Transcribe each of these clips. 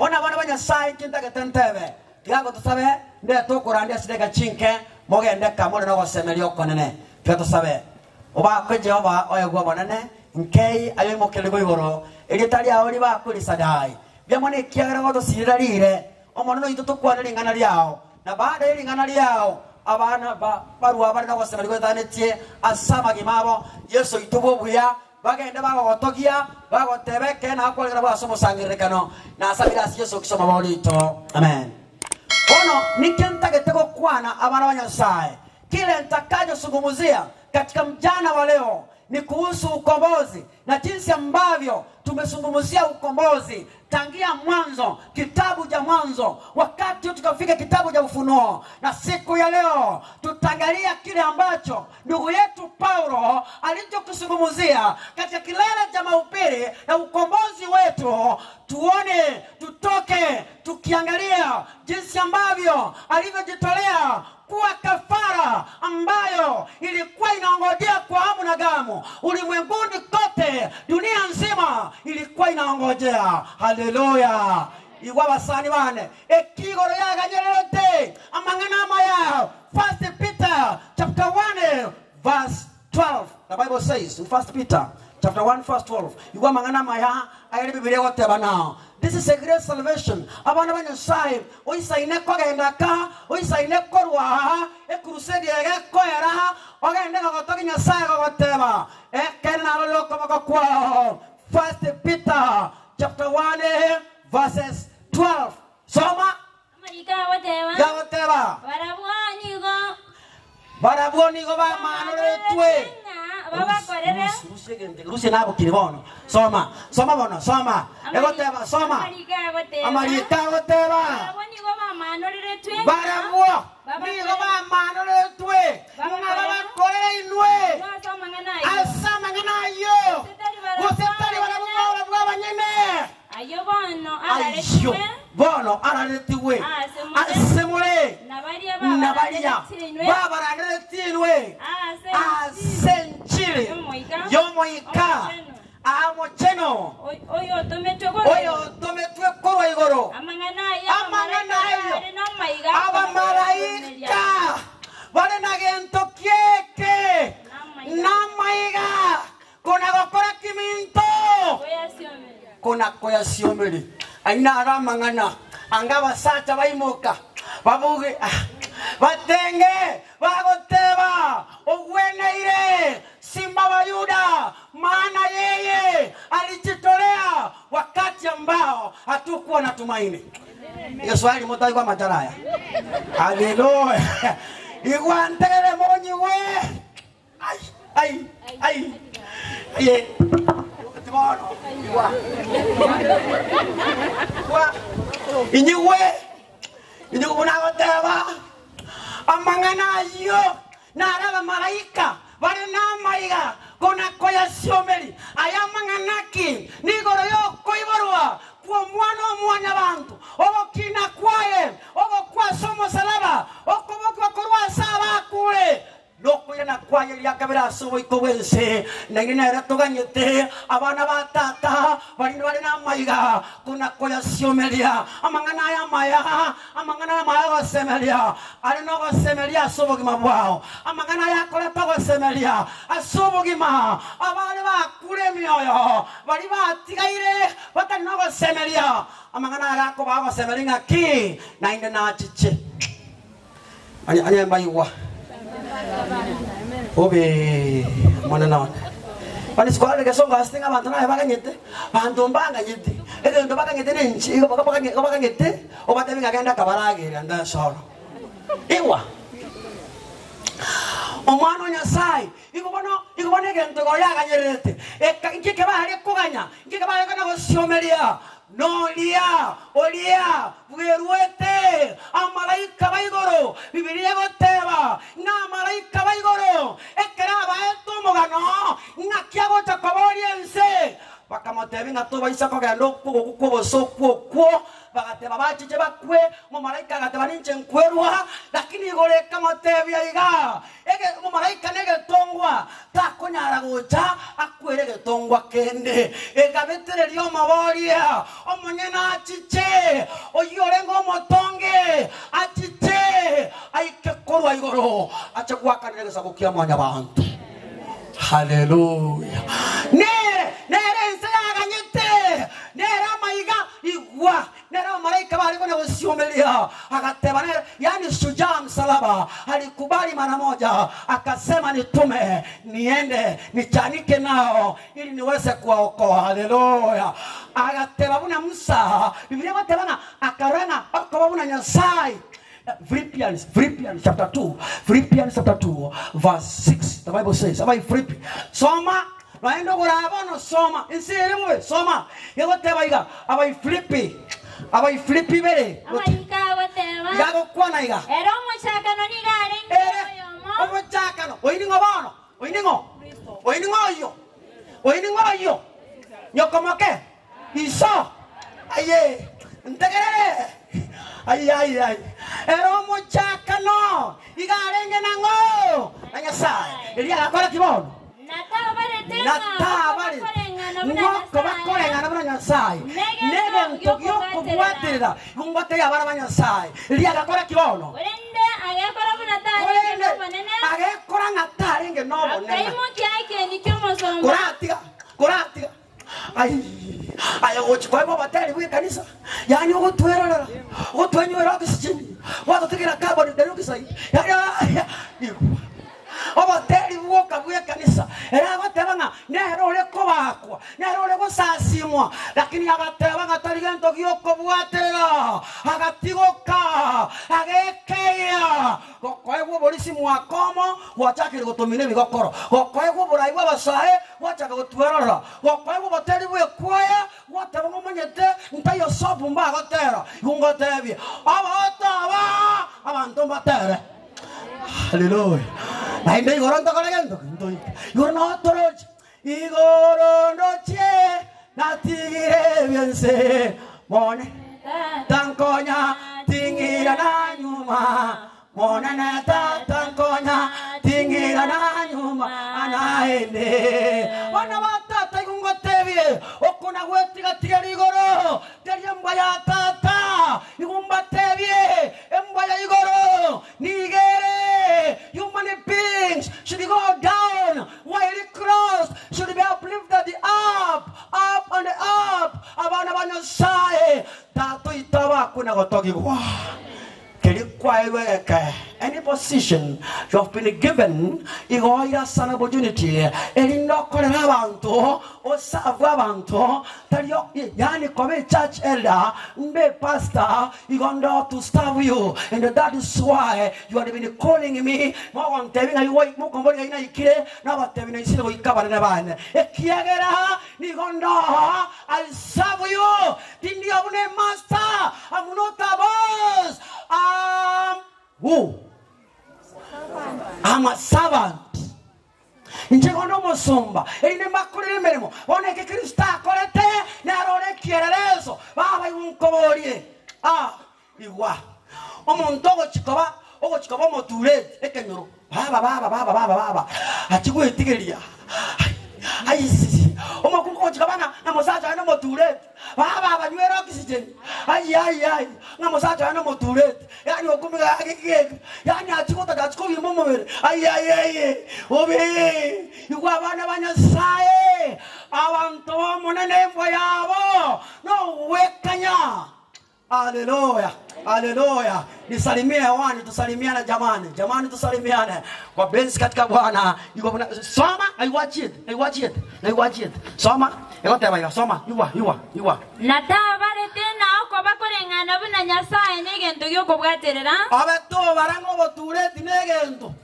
Ona bana banya sai kinta ketentebe. Tiago tusabe nde tukurandia sideka chinke mogende kamole no gosemelio konene. Pia tusabe. Oba ko Jehova oyegwa bonane nkei ayo mokelego igoro. Elitali aoli ba kuli sadai. Bya mone kiagara godo siralire. Omono ito tukwana lingana lyao. Na baada ya lingana lyao abana barua bari no gosemelio tanetie asama gimabo Yesu itubo buya. Bagenda bagotogia bagotebeke na akolera basomo sangirekano na asabira Yesu kisoma bolito. Amen. Ono nikentagetego kwana abana banyasaye. Kile nitakacho zungumzia katika mjana wa leo ni kuhusu ukombozi na jinsi ambavyo tumezungumzia ukombozi tangia mwanzo, kitabu cha Mwanzo, wakati tukafika kitabu cha Ufunuo. Na siku ya leo tutaangalia kile ambacho ndugu yetu Paulo alichokizungumzia katika kilele cha mahubiri na ukombozi wetu. Tuone, tutoke tukiangalia jinsi ambavyo alivyojitolea kuwa kafara ambayo ilikuwa inaongojea kwa hamu na gamu ulimwenguni kote, dunia nzima ilikuwa inaongojea. Haleluya. Iwa basani bane ekigoro ya ganyerete amangana maya. 1 Peter chapter 1 verse 12. The Bible says in 1 Peter chapter 1 verse 12. Iwa mangana maya ayeli Biblia wote bana. This is a great salvation. Abana banyasai oisaine kogendaka oisaine korwa e crusade ya koera ogende gotoki nyasai goteba kenna lo komako kwa. 1 Peter chapter 1 verses 12. Soma. Gawateba. Barabuonigo ba manore tue. Rusi nabo kiribono. Soma. Soma bono. Soma. Egoteba. Soma. Amarika goteba. Barabuo. Nigo ba manore tue. Ngaba kore inwe. Asa mangana yo. Gositari barabuo abanyene. Ayo bono araretiwe asemule nabalia baba araretiwe asenchile yomoika amocheno oyo tometwe koro igoro amangana yo abamalaika bale nagento kieke namaiga kona gokora kiminto kona koya siomeli aina aramangana angaba sacha baimoka babuge batenge bagoteba ogweneire simba wa Yuda, maana yeye alijitolea wakati ambao hatukuwa na tumaini. Hiyo swali mtaki kwa mataraya. Haleluya. Igwantele monyi we. Ai. Ye. Inyi unagoteba amangana yo na araba malaika bari namaiga kona koya siomeli ayamanganaki nigoro yo koiborwa kwa mwana bantu obokina kwaye obokwa somo salaba okobokwa korwa saba kule lokuya na kwaye yakabira sobo ikowense nangina ratoganyete abana batata bari namaiga kona koya siomelia amangana ya maya gosemelia ari no gosemelia sobo gimabwao amangana ya kole pa gosemelia asobo gima abale bakure myoyo bari batigaire batari no gosemelia amangana ya ko ba gosemelinga ki na inde na chiche anya mbaywa obe mwana na bani skwale ke songa astinga bantana baganyete bantu mbanganyete ndo baganyete nenchi baganyete obate bingagenda kabarage anda soro iwa omwana nyasai igobona gento goyaganyerete ikike bahari kuganya ikike bahari kana gosiomelia no olia bweruete amalaika baigoro Biblia goteba na malaika baigoro ekeraba etumugano ngakiago takaboriense bakamotebi ngatuba isako gando kubo sokwo bagateba bachiche bakwe mumalaika agateba ninche nkwerwa lakini igoreka matebia iga ege mumalaika negetongwa takonyara gocha akwere getongwa kende egabetererio maboria omonyena achiche oyorengo motonge achiche aike korwa igoro acha kwakanire gesabukia mwanya bantu. Hallelujah. Nere nsaganyite nera maiga igwa nera malaika bali kona usiomelia akateba yani shujaa msalaba alikubali mara moja akasema nitume niende nichanike nao ili niweze kuwaokoa. Hallelujah. Akateba buna Musa Biblia batebana akarana akababuna Nyasaye. Philippians chapter 2 verse 6 the Bible says soma naendo gorabono soma insiriwe soma yegoteba iga abai Filipi bere abaika goteba yago kwana iga ero mochakano ni gare yomo omochakano oiningo bono oiningo yo nyokomoke iso aye ntegerere ay ero mochakano igarenge nango Nyasaye elia akora kibono natabare ngoko bakorengana bana Nyasaye nege ntogyo kubwaterera ngwate yabara bana Nyasaye elia akora kibono urende agakora bana tare no banene agakora ngatarenge no bonene kaimo kyake ni cyomozomba kuratiga ay ochikwa bateri bwe kanisa yani ogotwerera ogotwenywera ogisijini watotekera kaboni derukisai ya obateri bwoka bwe kanisa era batebanga nero ole kobakwa nero ole gosasimwa lakini agatebanga taligento gyoko bwaterera agatigoka agekeya gokoegwo bolisi mwakomo wachakire gotomine bigokoro gokoegwo buraibwa basae wachaka gotwerera gokoegwo bateri bwe kwaya watebanga monyete ntayo sobu mba gotera yungotebye abataba abantu batere. Hallelujah. Na inde igorondo koregendo igorono toroje igorondo che natigire biense mone tankonya tingira na nyuma mona na tankonya tingira na nyuma anaende wana batata igungotebye okuna gwetiga tigari igoro teriamba ya tata igumbatebye emba ya igoro nigere human beings should go down while it cross should be uplifted up and up abana banyasaye tato itaba kuna gotogibwa any position you have been given igoira sana opportunity elindokolera abantu osava abantu talio yani come church elder mbe pastor igondo to serve you and that is why you have been calling me mo ntebinga yiwo mukomboli ina ikire nabatebina isire go ikabana nabane ekiagera nigondo I serve you tindi abune master I'm not a boss. I'm a servant. Injegono musumba. Ine makurire merimo. Oneke Krista kolete narore kiererezo. Baba yunkoborie. Iwa. Omuntu ogokikoba moture ekenyoro. Baba. Achigwetigeria. Ayisi. Omakuko chikabana na mosaja na moture. Baba banywera oxygen. Ay. Na mosaja na moture. Yani okumiga agigege. Yani achikota gachiko bimomobere. Ay. Obe. Igwa bana banyasaye. Abantu monene mbo yabo. No wekanya. Hallelujah. Nisalimie hewani, tusalimiana jamani tusalimiane kwa benzi katika Bwana. Soma, I watch it. Soma, soma, you. natabare tena ko bakorengana buna Nyasaye negento gyoko bwaterera abeto barango botureti negento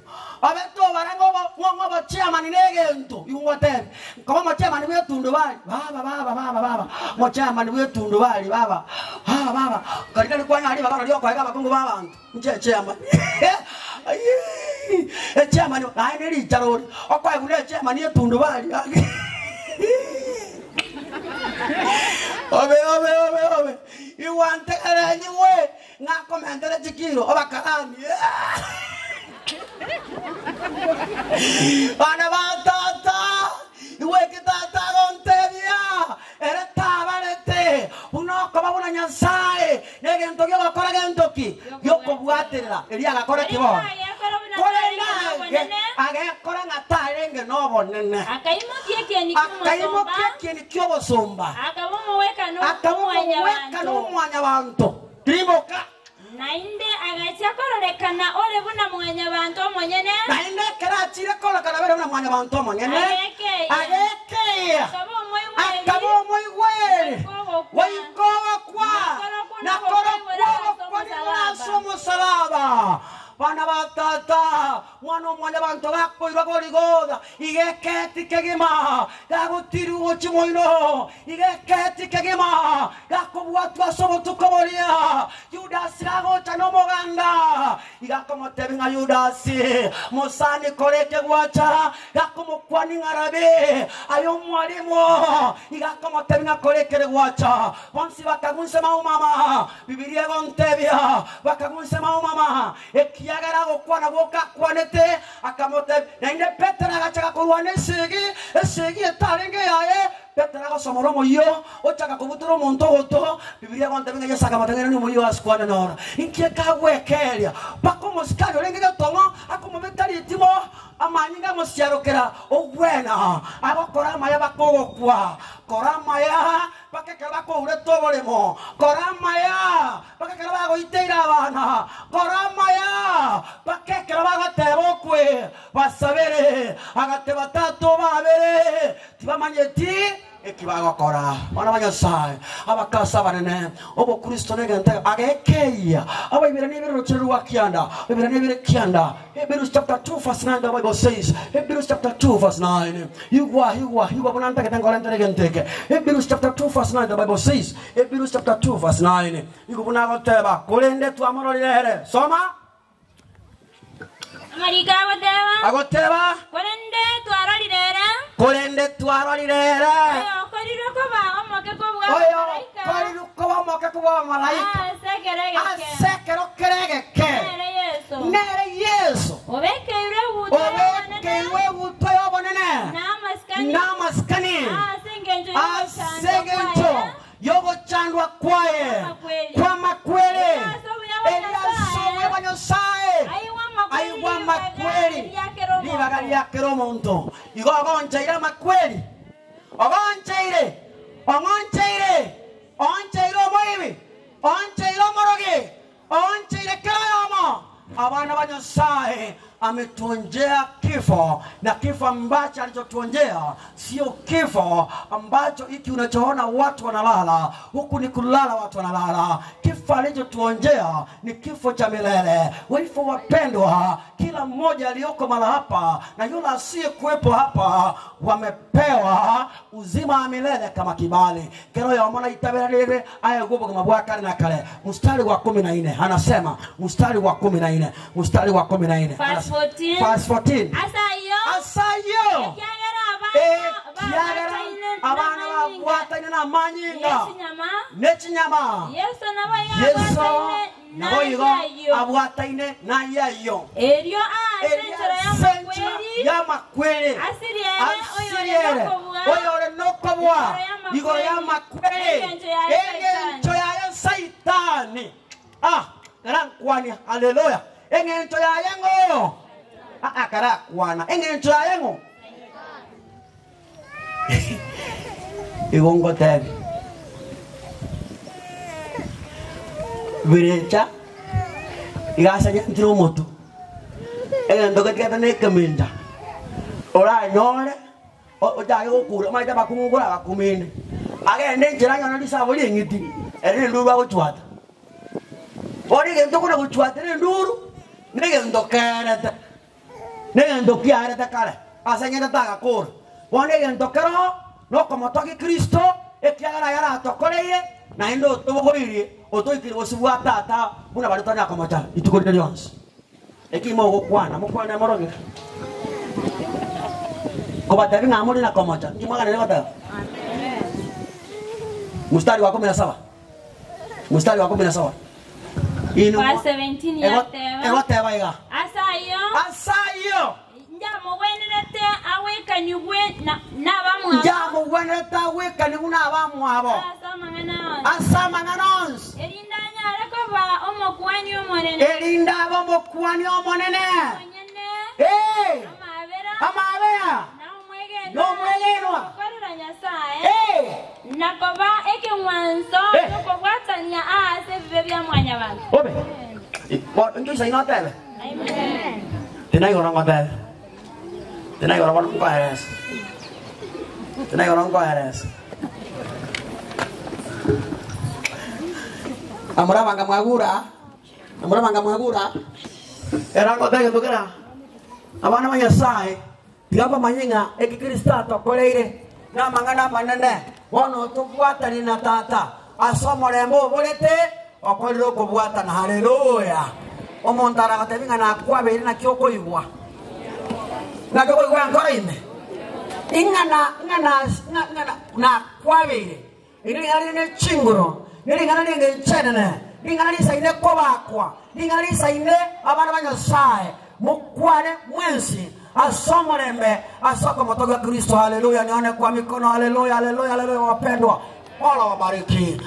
abeto barango ngo chairman negento yungwatebe kama mo chairman wetundu bali baba mo chairman wetundu bali baba kalikali kwanya ali baba lyo kwa bakungu babantu nje chairman chairman ayi charo okwa gune chairman yetundu bali obe iwante kalenyi we ngako mendele chikiro abakarani bana batata iwe kitata gontebia ere tabarete unoko babuna nyasaye negento gyo bakora gentoki yoko bwaterera eri agakora kibo agakora ngatarenge nobo nene akaimo kiekeni kyobosumba akabumuweka n'omwanya abantu tirimuka nainde agacha kororekana ole buna mwanya bantu omonyene nainde kerachire kolokana bere buna mwanya abantu omonyene agekeya akabo moigwere waikowa kwa nakoro kwa naso musalaba bana batata mwana omwanya bantu bakoirwa goligoda igeketi kegima gagutiru ochimoino igeketi kegima gakobwatwa sobotukoboria Judas gagocha nomoganda igakomotebenga Judas musani koreke gwacha gakomokwani ngarabe ayo mwalimu igakomotebenga korekere gwacha bonsi bakagunse maumama bibilia gontebia bakagunse maumama yagara gukwana boka kwanete akamote nainde Petero agachaka kurwana esigi etarenge yaye Petero agosomora moyo ochaka kubuturo omonto goto bibilia gontebinga yasaka matengera ni moyo askwana nora inkie kagwekeria pako mosikari renge gatongo akomobetari itimo amanyinga mosiarokera ogwena agokora maya bakogokwa koramaya bakekera bakoure toboremo koramaya bakekera bagoiteira abana koramaya bakekera bagatebokwe basabere agateba tato babere tibamanyeti ekibagokora bana banyasaye abakasa banene obo Kristo negente agekeya abayibira nibiro ruchirwa kianda ibira nibiro kianda Hebrews chapter 2 verse 9 the Bible says Hebrews chapter 2 verse 9 yuwa bunanta ketangolente negente Hebrews chapter 2 verse 9 the Bible says Hebrews chapter 2 verse 9 yugubuna goteba kolende tu amorolere soma marika agoteba kolende tu arolire oyo koriruko moke kuba malaika asekero kerege nere Yesu obekeirwe butoyo bonene namaskani asengencho yogo chandwa kwaye kwa makwele eliasowe banyosaye aiwa makweli libagali yakero monto igo agonchaira makweli ongonchaire omoibi onchaire omoroge onchaire kerayomo abana banyosaye ametuonjea kifo na kifo ambacho alichotuonjea sio kifo ambacho iki unachoona watu wanalala huku ni kulala watu wanalala kifo alichotuonjea ni kifo cha milele wifo wapendwa kila mmoja aliyoko mala hapa na yule asiyekuwepo hapa wamepewa uzima wa milele kama kibali kero ya mwana itabere aya gobo kama bwaka na kale mstari wa 14 anasema mstari wa 14 Verse 14. Asayo. Kiagara abana babwatanye namanyinga. Nechinyama. Yesu naboyigo abwatanye na yayo. Erio ya makwele. Asiriere. Oyore nokobwa. Igoro ya makwele. Engencho ya Saitani. Karankwani. Hallelujah. Engencho ya yengo akarakwana engencho ya yengo igongo tebe birecha igasa nyantiro moto engendo katika nekeminda ora nyore ojaye okura maja bakungura bakumine agende njira nyono disabuli ngiti eri nduru agochwata ori gento kuna gochwata eri nduru negendo kereta negendo kiareta kale asanyeta taga kor bone gendo kero no como toki Kristo ekiagara yara tokoreire na endo tobogoirie otoikire osibwa tata buna baritanya komocha itukorire yonse ekimo gokwana mukwana moroge kobatabi ngamuri na komocha ndimagana nebata amen mstari wa 17 mstari wa 17 Verse 17 yateba. egoteba iga Asayo njamugwenderete awekanyugwe n'abamwabo njamugwenderete awekanyugwe n'abamwabo asamang'anonsi erindanya arekoba omokuani omonene erindaba omokuani omonene amabera n'omwegenwa nakoba ekeng'wanso nokobwatania ase ebibe bya mwanya bantu obe ngiisa inotebe tinaigorongotebe tinaigorongotebe tinaigorongotebe amurabanga mwagura erangotege tukira abana banyasaye tigaba manyinga ekikristato akoreire n'amang'ana manene bono tubwatani na tata asomorembo burete okorire okubwatana haleluya omonto aragotebi ng'a nakwabeire nakio okoigwa nakio okoigwa nkoroime ing'ana nakwabeire iring'ana rine chinguro niring'ana ringe nchenene ring'ana risaine kobakwa ring'ana risaine abana banyasaye mukwane mwensi asomorembe asoko motoga Kristo haleluya nione kwa mikono haleluya haleluya haleluya wapendwa wala wabariki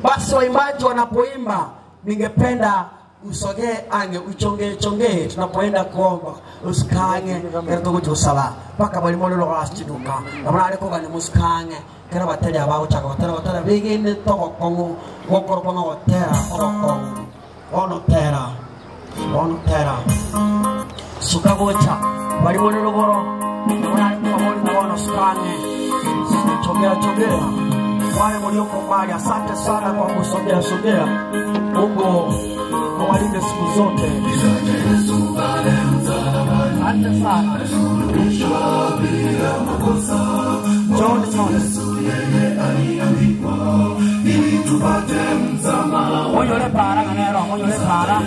basi waimbaji wanapoimba ningependa usogee ange uchongee tunapoenda kuomba usikange kerto kujusala paka bali mololo gastiduka namana ariko gani musikange kera bateri abaho chaka batera bigine toko kongo wokoro kongo watera ono tera sukagocha bali mololo goro namana ariko mololo ono sikange chongea wale mlioko mbali asante sana kwa kusogea Mungu awalinde siku zote. Asante sana. John Monyole para ganero, monyole para.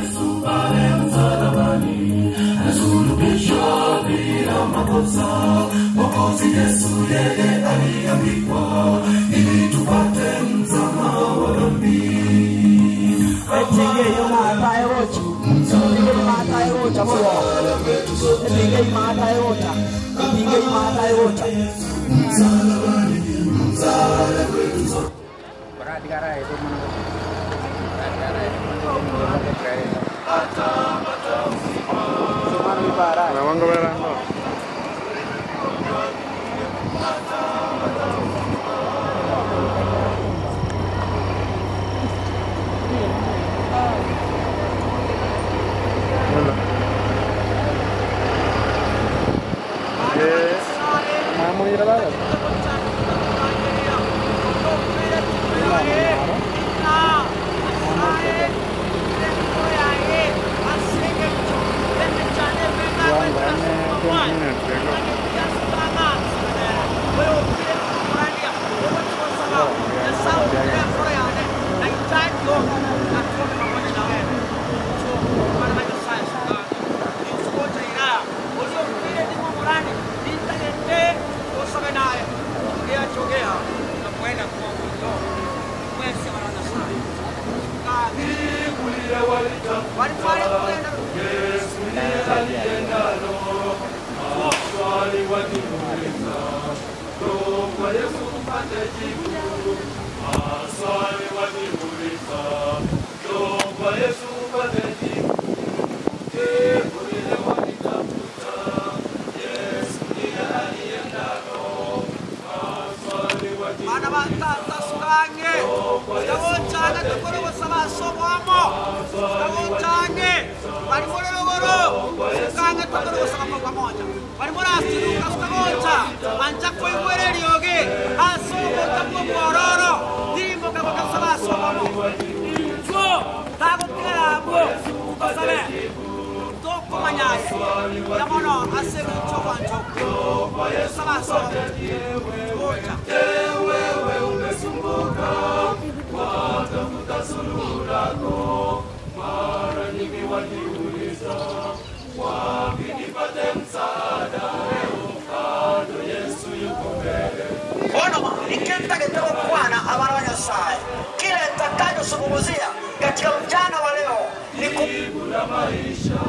tutakayozungumzia katika mchana wa leo ni kula maisha.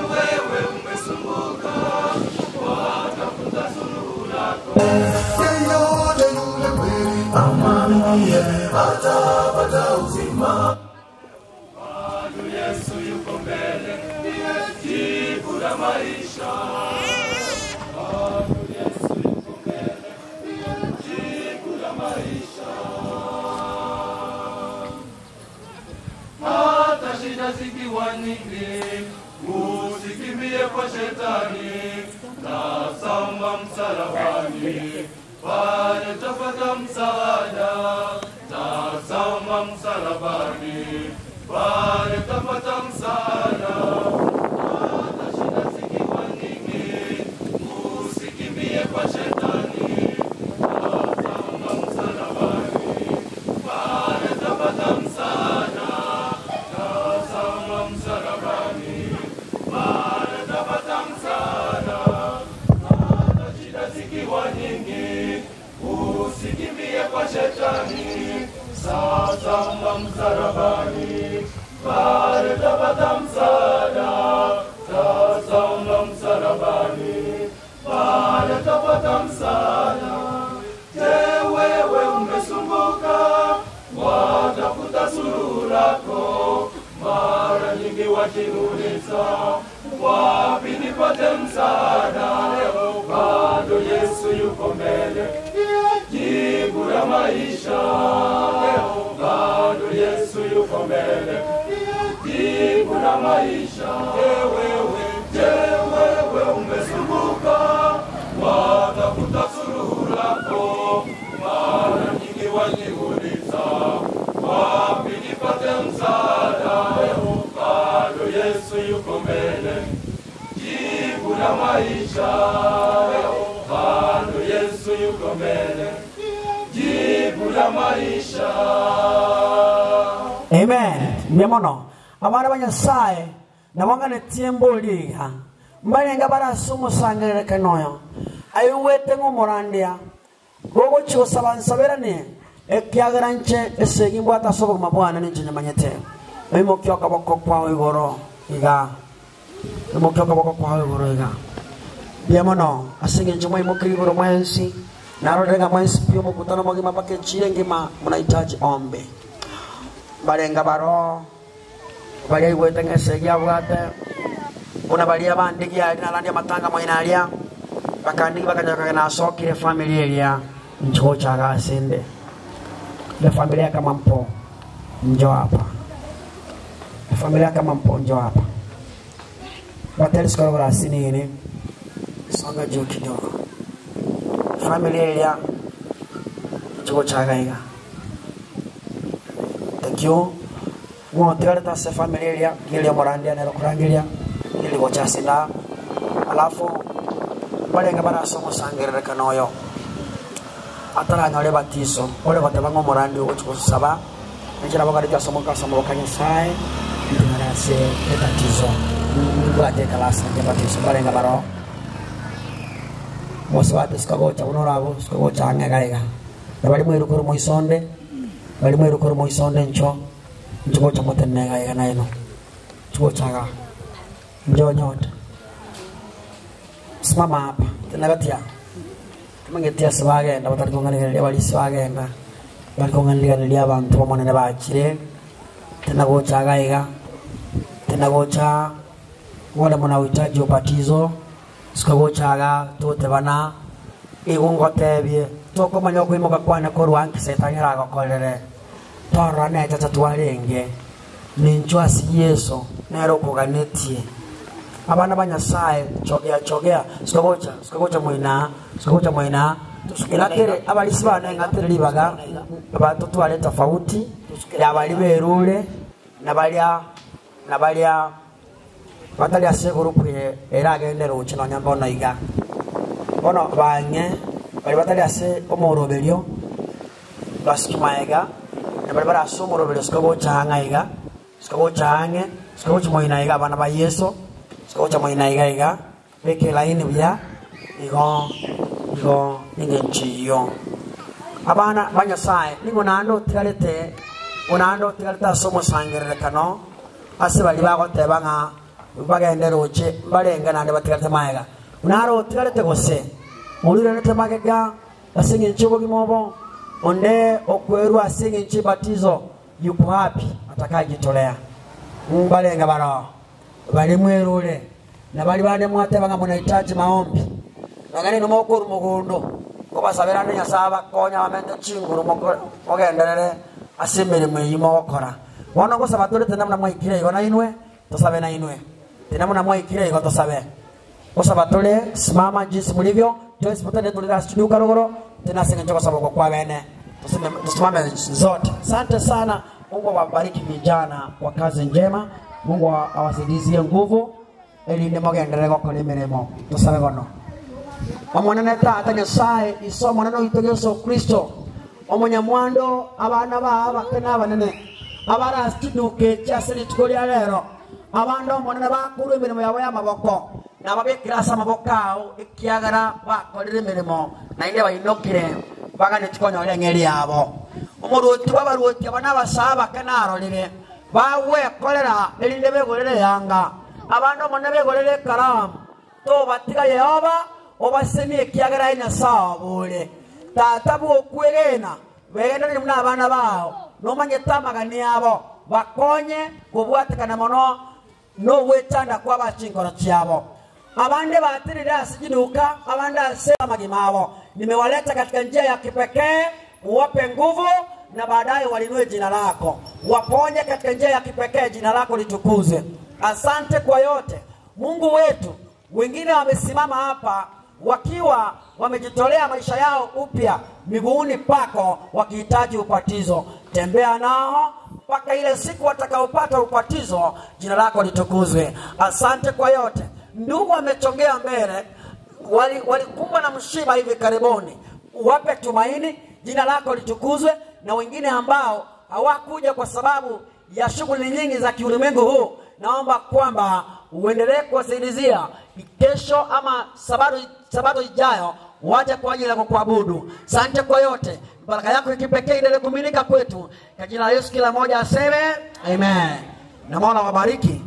Wewe umesumbuka, watafuta suluhu lako. Yeyote yule kweli amwaminie atapata uzima. Bado Yesu yuko mbele, ndiye jibu la maisha. Bado Yesu yuko mbele, ndiye jibu la maisha. Hata shida zikiwa nyingi, usikimbie kwa shetani. Tazama msalabani, pale utapata msaada. Tazama msalabani, pale utapata msaada. Hata shida zikiwa nyingi, usikimbie kwa shetani. Tazama msalabani, pale utapata msaada. Tazama msalabani, pale utapata msaada. Hata shida zikiwa nyingi, usikimbie kwa shetani. Tazama msalabani, pale utapata msaada. Tazama msalabani, pale utapata msaada. Je, wewe umesumbuka, watafuta suluhu lako? Mara nyingi wakiuliza, wapi nipate msaada? Leo bado Yesu yuko mbele, jibu la maisha. Leo bado Yesu yuko mbele, jibu la maisha. Je, wewe umesumbuka, watafuta suluhu lako? Mara nyingi wakiuliza, wapi nipate msaada? Leo bado Yesu yuko mbele, jibu la maisha. Leo bado Yesu yuko mbele, jibu la maisha. Amen. Nyamono abana banyasaye nabangane tiembo liga mbalenga barasumu sangere kanoyo ayuwete ngomorandia gogo chiosaba bansaberane ekyagaranche esegimbo atasobo mabwana n'injenya manyete imo kyoka boko kwawe igoro iga imo kyoka boko kwawe igoro iga nyamono asingenje mwe imo kirigoro mwensi narodenga mwensi pio mukutano mogima pake chirengima mnahitaji ombe balenga baro bali wetenge segia bwate una bali abandi ya nalandi matanga moinalia bakandi bakanyaka na sokire family elia ncho chaga sende le familia kama mpo njoo hapa le familia kama mpo njoo hapa bateli sikoro la sinini songa juu kidogo family elia ncho chaga iga. Thank you. Ngotere ta se familia kile morandia na kurangilia kile gochasina alafu balenga bara somo sangere kanoyo atara ngale batizo ole batabango morandi okusaba njira bakari ja somo kasamo kanya sai ndinara se batizo ngwate kalasa ya batizo balenga baro moswate skagocha unorabo skagocha angaiga bali mwirukuru moisonde bali mwirukuru moisonde ncho ncho cha motenega yana ino chuo chaga njoo nyote simama hapa tunagatia tumangetia swagenda batalikonganira bali swagenda balikonganira abantu bamonene bakire tenago chaga iga tenago cha wale mna uhitaji ubatizo sikago chaga tote bana igongotebye toko manyo kwimoka kwana korwanki setanyira gakolere tora na tata twarenge ninchwasi Yesu nero kuganetie abana banyasaye chogea sikogocha moina tusikiratere abalisibana ngatere libaga abantu twale tofauti ya bali berule na balia batali aseguru kwe era gende ruchino nyamba no iga ono banye bali batali ase omorobelio basikimaega na bali bara somorobelio sikogocha angaiga sikogocha moina iga bana ba Yesu sikogocha moina iga beke laini bya igo ningenchiyo abana banyasaye ningo nando tigalete onando tigaleta somo sangere kano asibali bagoteba nga bagende roche balenga nande batigalete maega unaro tigalete gose mulire nete magega asinge nchibo gimobo onde okweru asinge nchibatizo yuko hapi atakajitolea balenga baro bali mwerule na bali bane mwate banga munahitaji maombi bagane no mokuru mugundo kubasabira nya saba konya bamende chinguru mogenderere asimere mwimo okora wono gusaba tole tenamna mwikire igona inwe tosabe na inwe tenamna mwikire igo tosabe gusaba tole simama jinsi mulivyo Joyce mutane tulira studio karogoro tena senga choko sababu kwa bene tusimame zote. Asante sana. Mungu awabariki vijana kwa kazi njema. Mungu awasaidizie nguvu ili ndimogendere goko limeremo tusabe gono omwana tata nyasaye isomo nano hito Yesu Kristo omonyamwando abana baba kana banene abara stiduke cyasene tukolya lero abando monene bakuru emirimo yabo y'amaboko nababekira samabokao ikiagara bakolere emirimo na inde bayinokire bagane tukonyo ngeri yabo omuruti babaruti abana basaba kana arolire bawe kolera elinde begolere yanga abando monene begolere karamu to batiga Yehova obaseni ekiagara ina sabule tatabu okwegena begenda ni muna abana bao no manyetamagani abo bakonye kubwatikana mono no wetanda kwa bachingoro cyabo abande batirira asijiduka abande asema magimabo nimewaleta katika njia ya kipekee uwape nguvu na baadaye walinue jina lako waponye katika njia ya kipekee jina lako litukuze. Asante kwa yote Mungu wetu. Wengine wamesimama hapa wakiwa wamejitolea maisha yao upya miguuni pako wakihitaji upatizo. Tembea nao mpaka ile siku watakaopata upatizo, jina lako litukuzwe. Asante kwa yote. Ndugu wamechongea mbele, walikumbwa na mshiba hivi karibuni, wape tumaini, jina lako litukuzwe. Na wengine ambao hawakuja kwa sababu ya shughuli nyingi za kiulimwengu huu, naomba kwamba uendelee kuwasaidizia kesho ama sabato ijayo waje kwa ajili ya kuabudu. Asante kwa yote. Baraka yako ikipekee endelee kumilika kwetu. Kwa jina la Yesu kila mmoja aseme amen. Na Mola wabariki.